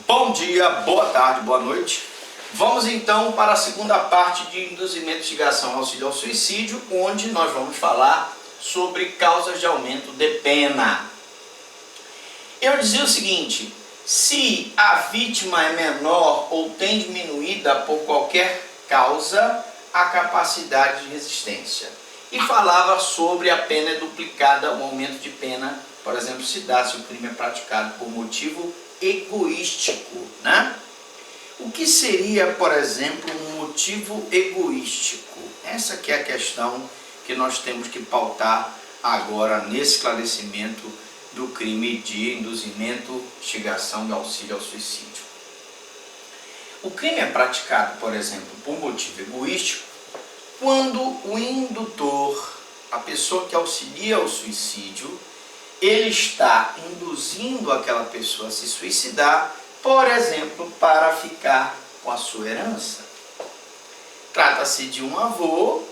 Bom dia, boa tarde, boa noite. Vamos então para a segunda parte de induzimento, instigação, auxílio ao suicídio, onde nós vamos falar sobre causas de aumento de pena. Eu dizia o seguinte: se a vítima é menor ou tem diminuída por qualquer causa a capacidade de resistência. E falava sobre a pena duplicada, o aumento de pena, por exemplo, se o crime é praticado por motivo egoístico, né? O que seria, por exemplo, um motivo egoístico? Essa que é a questão que nós temos que pautar agora nesse esclarecimento do crime de induzimento, instigação e auxílio ao suicídio. O crime é praticado, por exemplo, por motivo egoístico, quando o indutor, a pessoa que auxilia ao suicídio, ele está induzindo aquela pessoa a se suicidar, por exemplo, para ficar com a sua herança. Trata-se de um avô,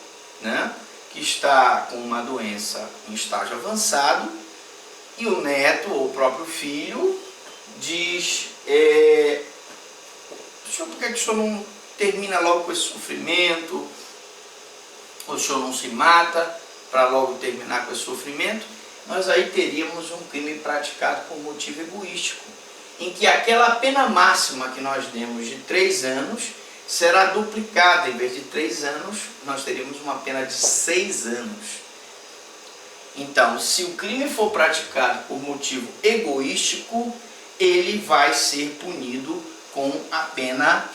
né, que está com uma doença em estágio avançado, e o neto ou o próprio filho diz: por que o senhor não termina logo com esse sofrimento? O senhor não se mata para logo terminar com esse sofrimento? Nós aí teríamos um crime praticado por motivo egoístico, em que aquela pena máxima que nós demos de 3 anos será duplicada. Em vez de 3 anos, nós teríamos uma pena de 6 anos. Então, se o crime for praticado por motivo egoístico, ele vai ser punido com a pena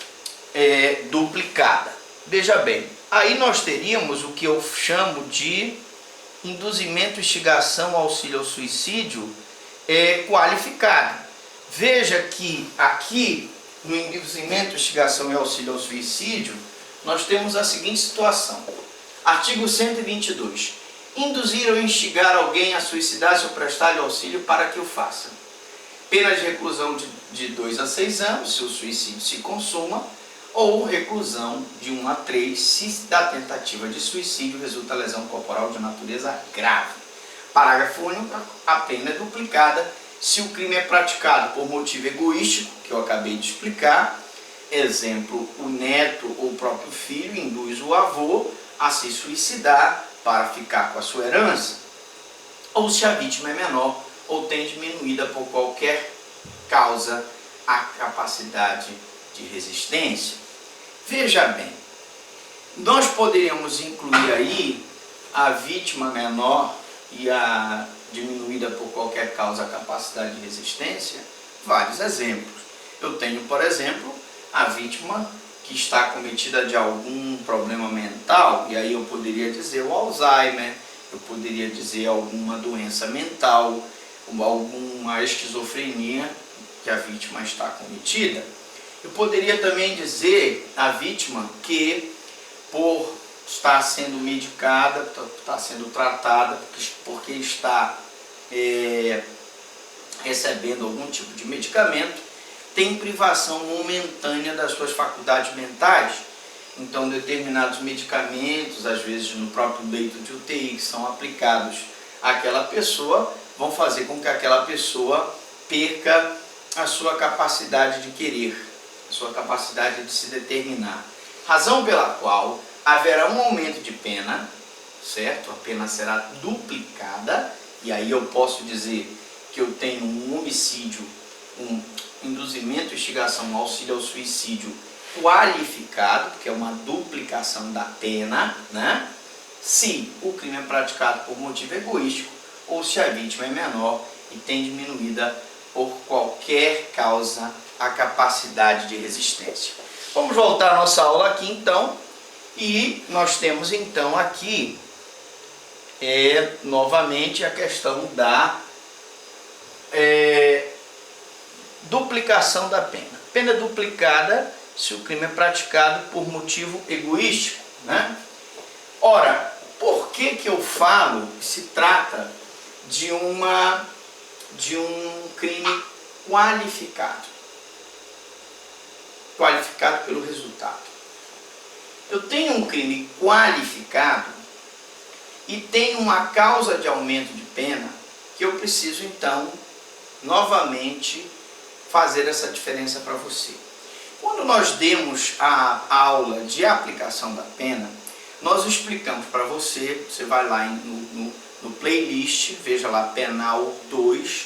duplicada. Veja bem, aí nós teríamos o que eu chamo de induzimento, instigação, auxílio ao suicídio qualificado. Veja que aqui no induzimento, instigação e auxílio ao suicídio, nós temos a seguinte situação. Artigo 122. Induzir ou instigar alguém a suicidar-se ou prestar-lhe auxílio para que o faça. Pena de reclusão de 2 a 6 anos, se o suicídio se consuma, ou reclusão de 1 a 3, se da tentativa de suicídio resulta lesão corporal de natureza grave. Parágrafo único. A pena é duplicada se o crime é praticado por motivo egoístico, que eu acabei de explicar. Exemplo, o neto ou o próprio filho induz o avô a se suicidar para ficar com a sua herança, ou se a vítima é menor ou tem diminuída por qualquer causa a capacidade de resistência. Veja bem, nós poderíamos incluir aí a vítima menor e a diminuída por qualquer causa a capacidade de resistência, vários exemplos. Eu tenho, por exemplo, a vítima que está cometida de algum problema mental, e aí eu poderia dizer o Alzheimer, eu poderia dizer alguma doença mental, alguma esquizofrenia que a vítima está cometida. Eu poderia também dizer a vítima que, por estar sendo medicada, está sendo tratada, porque está recebendo algum tipo de medicamento, tem privação momentânea das suas faculdades mentais. Então, determinados medicamentos, às vezes no próprio leito de UTI, que são aplicados àquela pessoa, vão fazer com que aquela pessoa perca a sua capacidade de querer, a sua capacidade de se determinar. Razão pela qual haverá um aumento de pena, certo? A pena será duplicada, e aí eu posso dizer que eu tenho um homicídio, um induzimento, instigação, auxílio ao suicídio qualificado, porque é uma duplicação da pena, né? Se o crime é praticado por motivo egoístico ou se a vítima é menor e tem diminuída por qualquer causa a capacidade de resistência. Vamos voltar à nossa aula aqui então, e nós temos então aqui novamente a questão da duplicação da pena. Pena duplicada se o crime é praticado por motivo egoístico, né? Ora, por que eu falo que se trata de um crime qualificado? Qualificado pelo resultado. Eu tenho um crime qualificado e tenho uma causa de aumento de pena que eu preciso então novamente fazer essa diferença para você. Quando nós demos a aula de aplicação da pena, nós explicamos para você, você vai lá no playlist, veja lá Penal 2,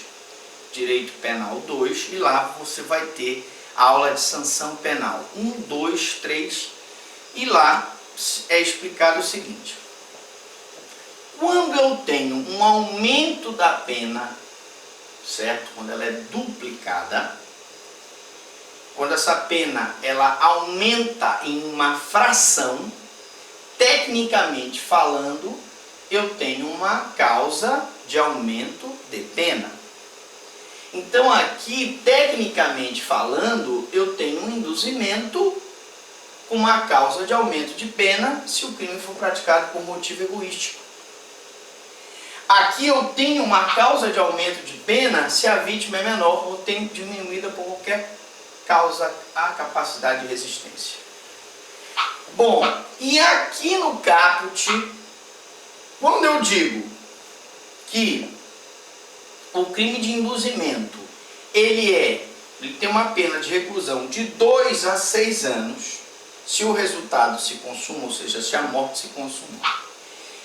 Direito Penal 2, e lá você vai ter a aula de sanção penal 1, 2, 3, e lá é explicado o seguinte: quando eu tenho um aumento da pena, certo? Quando ela é duplicada, quando essa pena ela aumenta em uma fração, tecnicamente falando, eu tenho uma causa de aumento de pena. Então aqui, tecnicamente falando, eu tenho um induzimento com uma causa de aumento de pena se o crime for praticado por motivo egoístico. Aqui eu tenho uma causa de aumento de pena se a vítima é menor ou tem diminuída por qualquer causa a capacidade de resistência. Bom, e aqui no caput, quando eu digo que o crime de induzimento, ele tem uma pena de reclusão de 2 a 6 anos, se o resultado se consuma, ou seja, se a morte se consumar.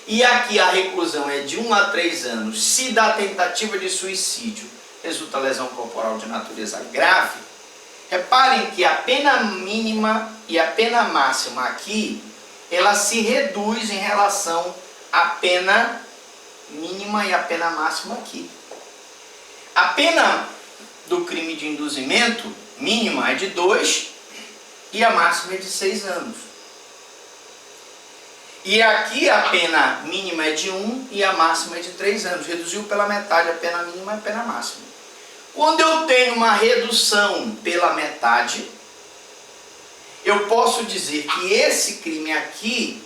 E aqui a reclusão é de 1 a 3 anos, se da tentativa de suicídio resulta lesão corporal de natureza grave. Reparem que a pena mínima e a pena máxima aqui, ela se reduz em relação à pena mínima e à pena máxima aqui. A pena do crime de induzimento mínima é de 2 e a máxima é de 6 anos. E aqui a pena mínima é de 1 e a máxima é de 3 anos. Reduziu pela metade a pena mínima e a pena máxima. Quando eu tenho uma redução pela metade, eu posso dizer que esse crime aqui,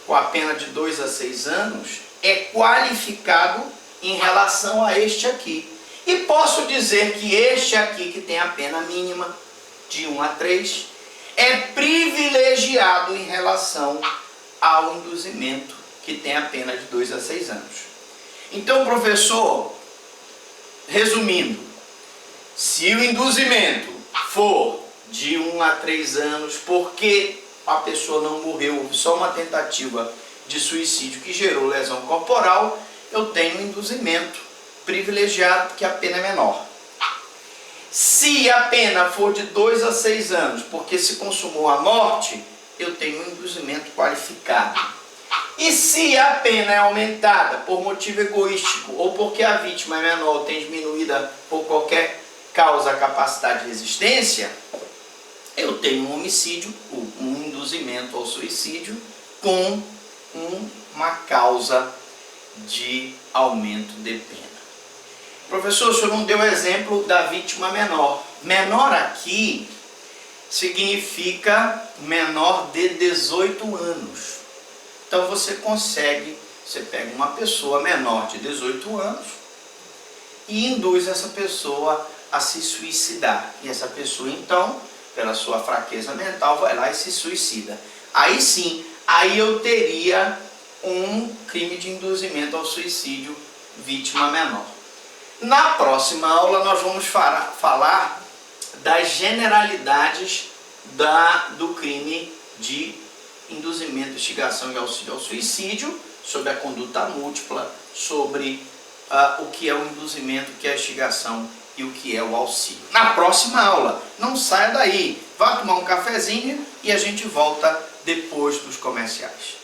com a pena de 2 a 6 anos, é qualificado em relação a este aqui. E posso dizer que este aqui, que tem a pena mínima de 1 a 3, é privilegiado em relação ao induzimento, que tem a pena de 2 a 6 anos. Então, professor, resumindo, se o induzimento for de 1 a 3 anos, porque a pessoa não morreu, houve só uma tentativa de suicídio que gerou lesão corporal, eu tenho um induzimento privilegiado, porque a pena é menor. Se a pena for de 2 a 6 anos, porque se consumou a morte, eu tenho um induzimento qualificado. E se a pena é aumentada por motivo egoístico, ou porque a vítima é menor, ou tem diminuída por qualquer causa a capacidade de resistência, eu tenho um homicídio, um induzimento ao suicídio, com uma causa de aumento de pena. Professor, o senhor não deu exemplo da vítima menor. Menor aqui significa menor de 18 anos. Então você pega uma pessoa menor de 18 anos e induz essa pessoa a se suicidar. E essa pessoa então, pela sua fraqueza mental, vai lá e se suicida. Aí sim, aí eu teria um crime de induzimento ao suicídio, vítima menor. Na próxima aula nós vamos falar das generalidades do crime de induzimento, instigação e auxílio ao suicídio, sobre a conduta múltipla, sobre o que é o induzimento, o que é a instigação e o que é o auxílio. Na próxima aula, não saia daí, vá tomar um cafezinho e a gente volta depois dos comerciais.